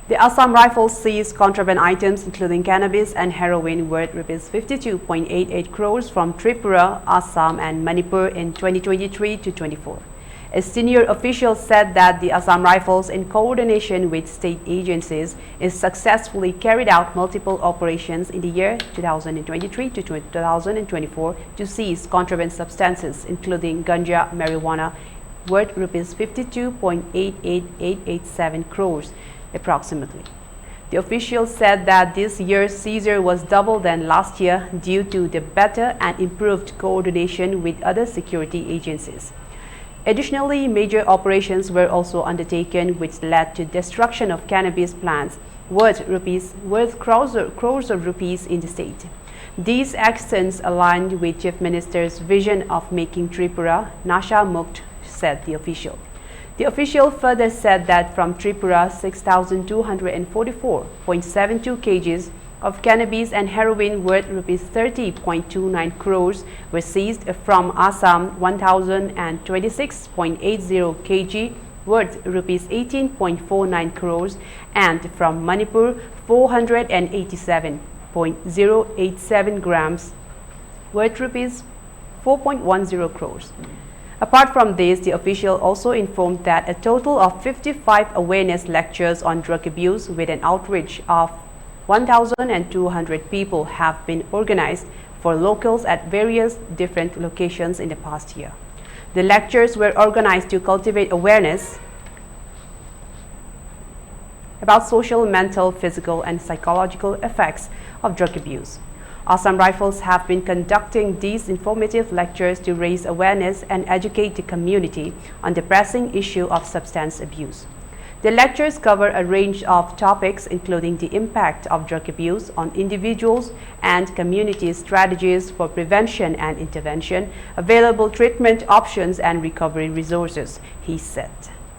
The Assam Rifles seized contraband items including cannabis and heroin worth Rs. 52.88 crores from Tripura, Assam and Manipur in 2023-24. A senior official said that the Assam Rifles, in coordination with state agencies, is successfully carried out multiple operations in the year 2023 to 2024 to seize contraband substances including ganja, marijuana, worth Rs. 52.88887 crores approximately. The official said that this year's seizure was double than last year due to the better and improved coordination with other security agencies. Additionally, major operations were also undertaken which led to destruction of cannabis plants worth crores of rupees in the state. These actions aligned with Chief Minister's vision of making Tripura Nasha Mukt, said the official. The official further said that from Tripura, 6,244.72 kgs of cannabis and heroin worth Rs. 30.29 crores were seized, from Assam 1,026.80 kg worth Rs. 18.49 crores and from Manipur 487.087 grams worth Rs. 4.10 crores. Apart from this, the official also informed that a total of 55 awareness lectures on drug abuse with an outreach of 1,200 people have been organized for locals at various different locations in the past year. The lectures were organized to cultivate awareness about social, mental, physical, and psychological effects of drug abuse. Assam Rifles have been conducting these informative lectures to raise awareness and educate the community on the pressing issue of substance abuse. The lectures cover a range of topics including the impact of drug abuse on individuals and community strategies for prevention and intervention, available treatment options and recovery resources, he said.